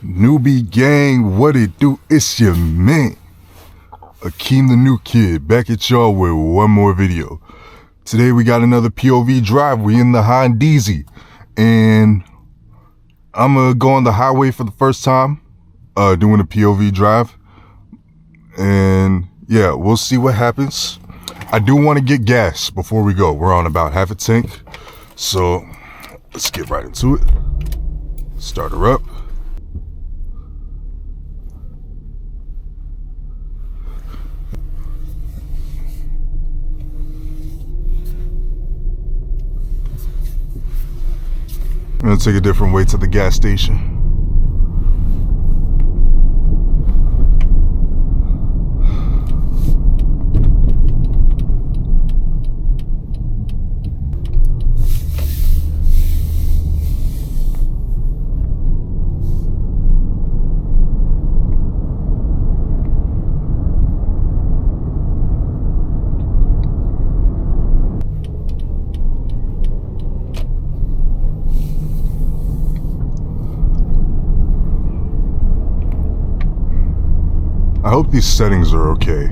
Newbie gang, what it do? It's your man, Keem the new kid, back at y'all with one more video. Today we got another POV drive. We in the Hondeezy, and I'm gonna go on the highway for the first time, doing a POV drive. And yeah, we'll see what happens. I do want to get gas before we go. We're on about half a tank, so let's get right into it. Start her up. I'm gonna take a different way to the gas station. I hope these settings are okay.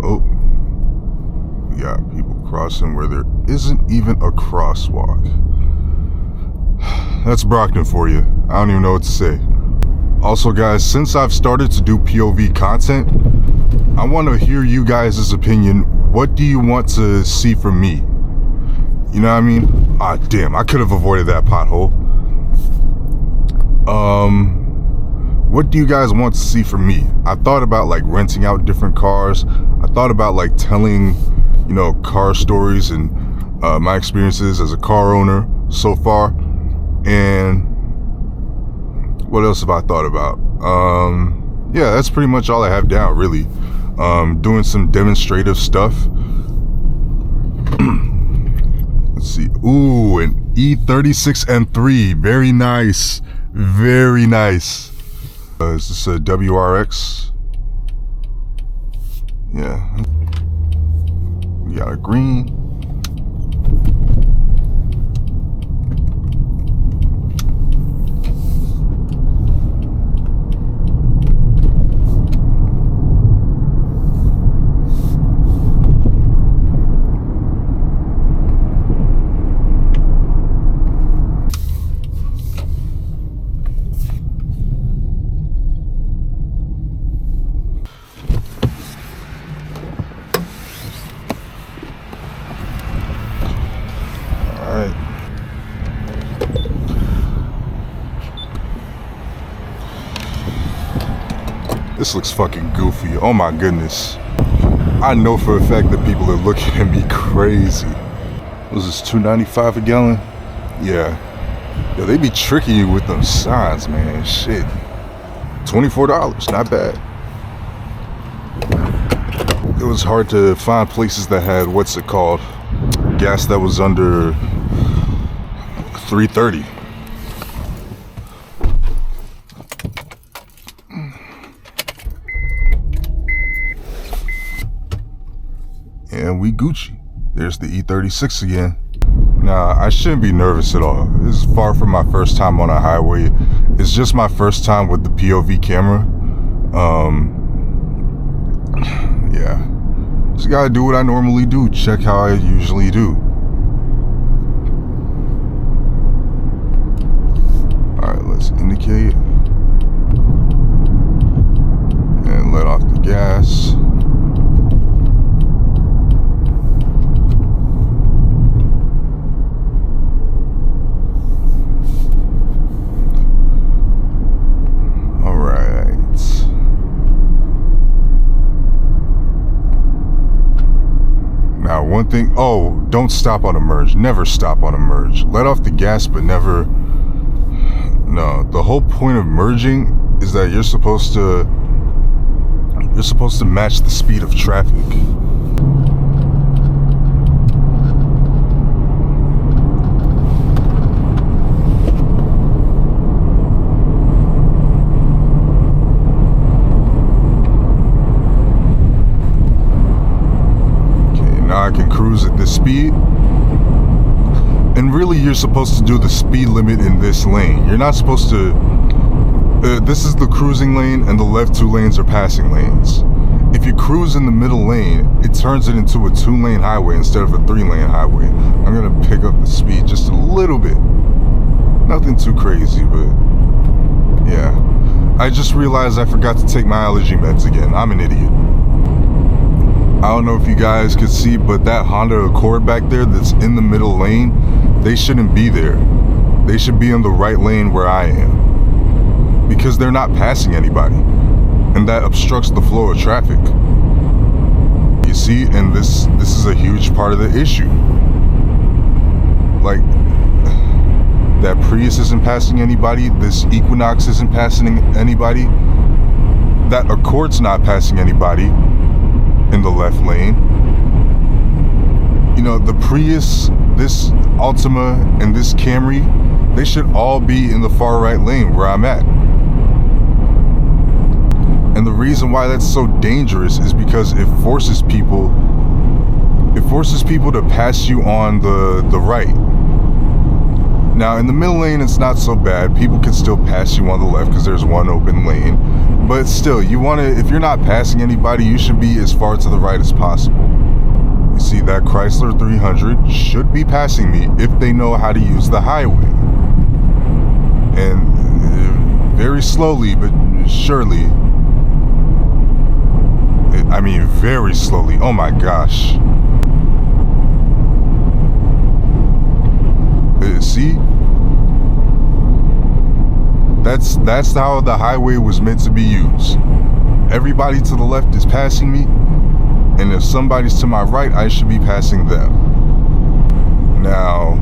Oh, we got people crossing where there isn't even a crosswalk. That's Brockton for you. I don't even know what to say. Also guys, since I've started to do POV content, I want to hear you guys' opinion. What do you want to see from me? You know what I mean? Ah, damn, I could have avoided that pothole. What do you guys want to see from me? I thought about like renting out different cars. I thought about like telling, you know, car stories and my experiences as a car owner so far. And what else have I thought about? Yeah, that's pretty much all I have down, really. Doing some demonstrative stuff. Let's see. Ooh, an E36 M3. Very nice. Very nice. Is this a WRX? Yeah. We got a green. This looks fucking goofy. Oh my goodness. I know for a fact that people are looking at me crazy. Was this $2.95 a gallon? Yeah. Yo, they be tricking you with them signs, man. Shit. $24, not bad. It was hard to find places that had, what's it called? Gas that was under $3.30. And we Gucci. There's the E36 again. Nah, I shouldn't be nervous at all. This is far from my first time on a highway. It's just my first time with the POV camera. Yeah. Just gotta do what I normally do. Check how I usually do. Alright, let's indicate. And let off the gas. One thing, oh, don't stop on a merge. Never stop on a merge. Let off the gas, but never. No, the whole point of merging is that you're supposed to match the speed of traffic. I can cruise at this speed, and really you're supposed to do the speed limit in this lane. You're not supposed to, this is the cruising lane and the left 2 lanes are passing lanes. If you cruise in the middle lane, it turns it into a 2-lane highway instead of a 3-lane highway. I'm gonna pick up the speed just a little bit. Nothing too crazy, but yeah. I just realized I forgot to take my allergy meds again. I'm an idiot. I don't know if you guys could see, but that Honda Accord back there that's in the middle lane, they shouldn't be there. They should be in the right lane where I am, because they're not passing anybody, and that obstructs the flow of traffic. You see, and this is a huge part of the issue. Like, that Prius isn't passing anybody, this Equinox isn't passing anybody, that Accord's not passing anybody in the left lane. You know, the Prius, this Altima, and this Camry, they should all be in the far right lane where I'm at. And the reason why that's so dangerous is because it forces people to pass you on the right. Now in the middle lane it's not so bad. People can still pass you on the left because there's one open lane. But still, you want to, if you're not passing anybody, you should be as far to the right as possible. You see, that Chrysler 300 should be passing me if they know how to use the highway. And very slowly but surely, I mean very slowly, oh my gosh. See? That's how the highway was meant to be used. Everybody to the left is passing me, and if somebody's to my right, I should be passing them. Now,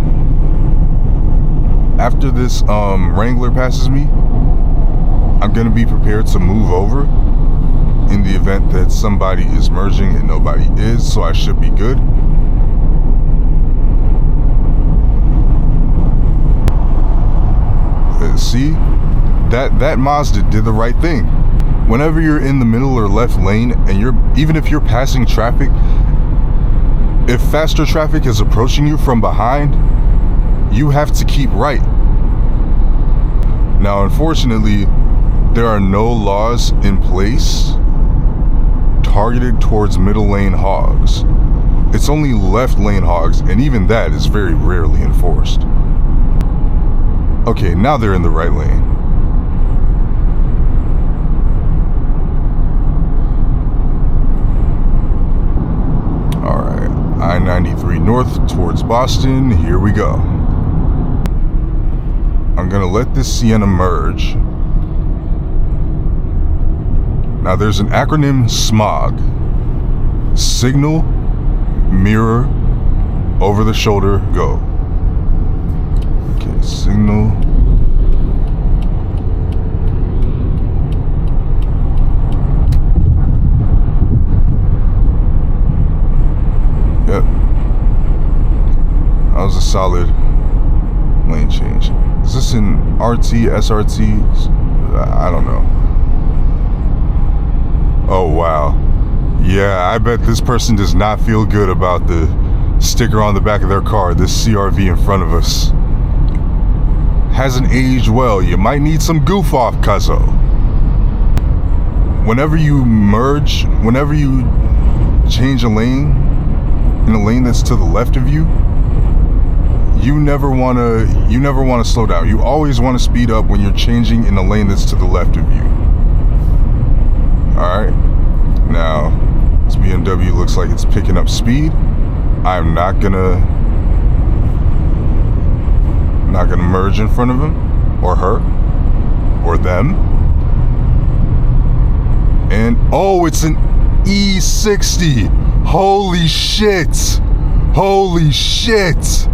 after this Wrangler passes me, I'm gonna be prepared to move over in the event that somebody is merging and nobody is, so I should be good. See, that Mazda did the right thing. Whenever you're in the middle or left lane, and even if you're passing traffic, if faster traffic is approaching you from behind, you have to keep right. Now, unfortunately, there are no laws in place targeted towards middle lane hogs. It's only left lane hogs, and even that is very rarely enforced. Okay, now they're in the right lane. Alright, I-93 north towards Boston, here we go. I'm gonna let this Sienna merge. Now there's an acronym SMOG. Signal, mirror, over the shoulder, go. Signal. Yep. That was a solid lane change. Is this an RT, SRT? I don't know. Oh, wow. Yeah, I bet this person does not feel good about the sticker on the back of their car, this CRV in front of us. Hasn't aged well. You might need some goof off, cuzzo. Whenever you merge, whenever you change a lane in a lane that's to the left of you, you never want to slow down. You always want to speed up when you're changing in a lane that's to the left of you. All right. Now, this BMW looks like it's picking up speed. I'm not gonna merge in front of him or her or them. And oh, it's an E60. Holy shit. Holy shit.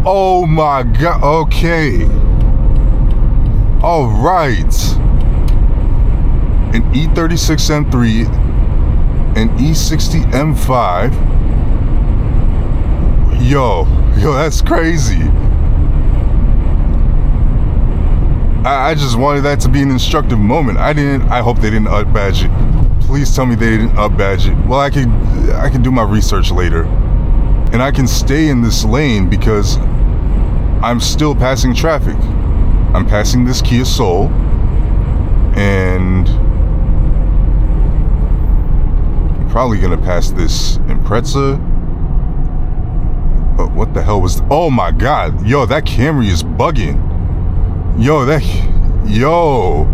Oh my god. Okay. All right. An E36 M3, an E60 M5. Yo, that's crazy. I just wanted that to be an instructive moment. I hope they didn't up-badge it. Please tell me they didn't up-badge it. Well, I can do my research later. And I can stay in this lane because I'm still passing traffic. I'm passing this Kia Soul, and I'm probably gonna pass this Impreza. But what the hell was? Oh my God, yo, that Camry is bugging. Yo.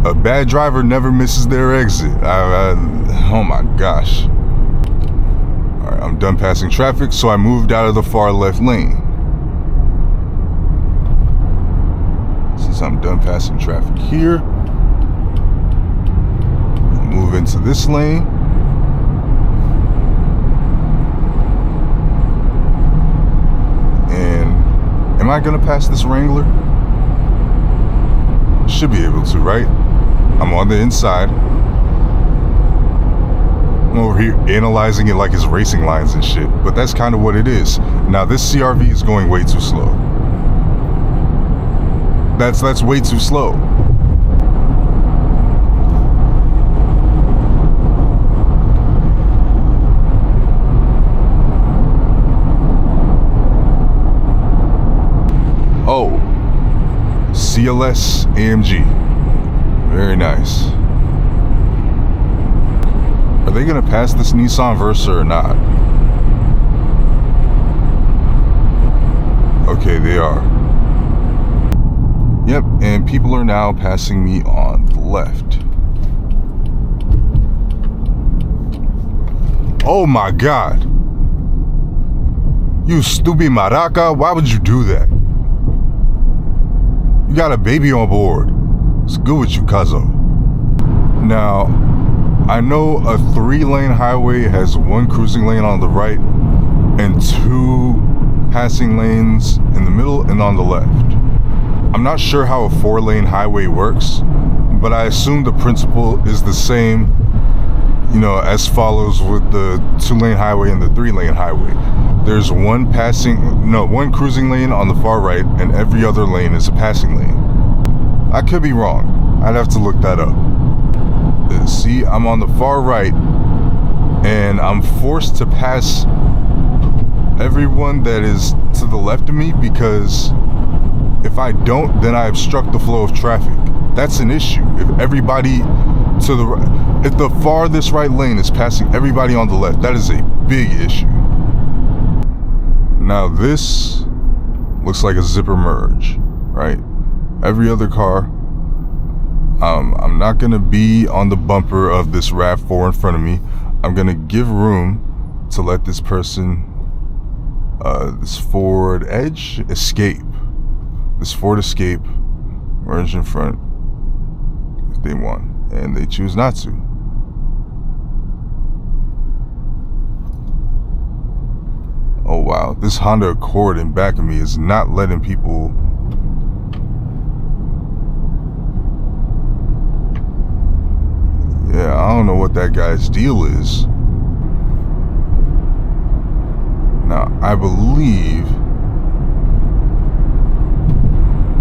A bad driver never misses their exit. Oh my gosh. All right, I'm done passing traffic, so I moved out of the far left lane. Since I'm done passing traffic here, I'll move into this lane. And am I gonna pass this Wrangler? Should be able to, right? I'm on the inside. I'm over here analyzing it like it's racing lines and shit, but that's kind of what it is. Now this CRV is going way too slow. That's way too slow. Oh, CLS AMG. Very nice. Are they gonna pass this Nissan Versa or not? Okay, they are. Yep, and people are now passing me on the left. Oh my God. You stupid maraca, why would you do that? You got a baby on board. It's good with you, cuzzo. Now, I know a 3-lane highway has 1 cruising lane on the right and 2 passing lanes in the middle and on the left. I'm not sure how a 4-lane highway works, but I assume the principle is the same, you know, as follows with the 2-lane highway and the 3-lane highway. There's 1 cruising lane on the far right, and every other lane is a passing lane. I could be wrong. I'd have to look that up. See, I'm on the far right, and I'm forced to pass everyone that is to the left of me, because if I don't, then I obstruct the flow of traffic. That's an issue. If everybody to the right, if the farthest right lane is passing everybody on the left, that is a big issue. Now this looks like a zipper merge, right? Every other car, I'm not gonna be on the bumper of this RAV4 in front of me. I'm gonna give room to let this person, this Ford Edge escape. This Ford Escape merge in front if they want, and they choose not to. Oh wow, this Honda Accord in back of me is not letting people. Yeah, I don't know what that guy's deal is. Now, I believe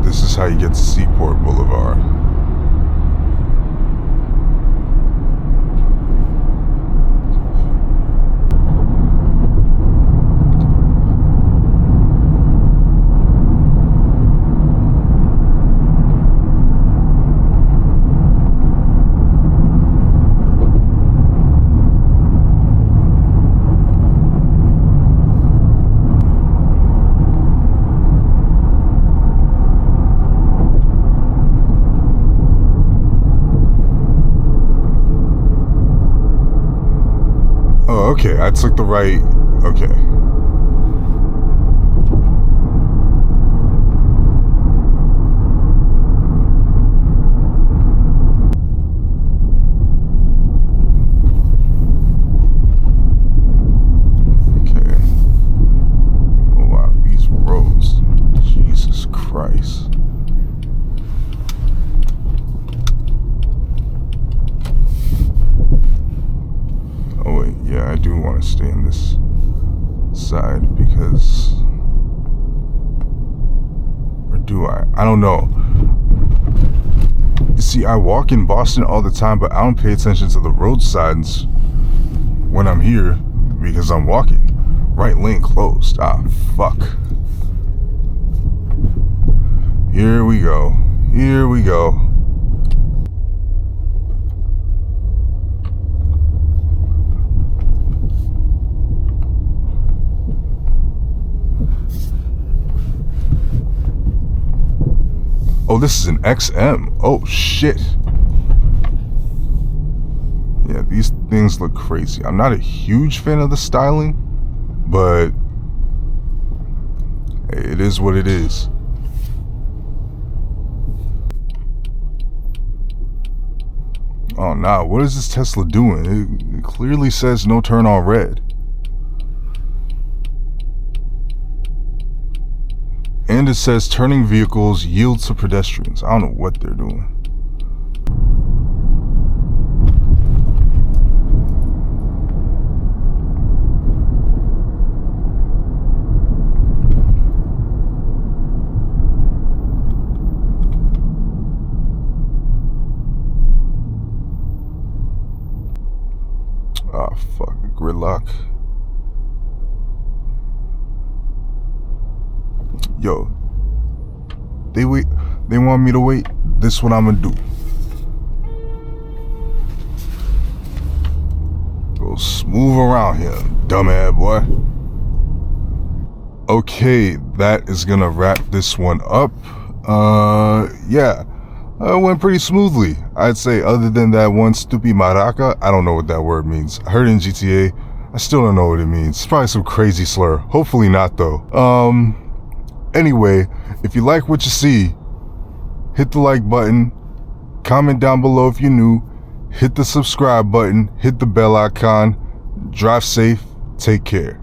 this is how you get to Seaport Boulevard. Okay, I took the right. Okay. Okay. Oh wow, these roads. Jesus Christ. Oh wait, yeah, I do want to stay in this side because, or do I? I don't know. You see, I walk in Boston all the time, but I don't pay attention to the road signs when I'm here because I'm walking. Right lane closed. Ah, fuck. Here we go. Here we go. Oh, this is an XM. Oh, shit. Yeah, these things look crazy. I'm not a huge fan of the styling, but hey, it is what it is. Oh, nah, what is this Tesla doing? It clearly says no turn on red. And it says turning vehicles yield to pedestrians. I don't know what they're doing. Ah, fuck, gridlock. Yo, they want me to wait. This is what I'm gonna do. Go smooth around here, dumbass boy. Okay, that is gonna wrap this one up. Yeah, it went pretty smoothly, I'd say, other than that one stupid maraca. I don't know what that word means. I heard it in GTA. I still don't know what it means. It's probably some crazy slur. Hopefully not, though. Anyway, if you like what you see, hit the like button, comment down below if you're new, hit the subscribe button, hit the bell icon, drive safe, take care.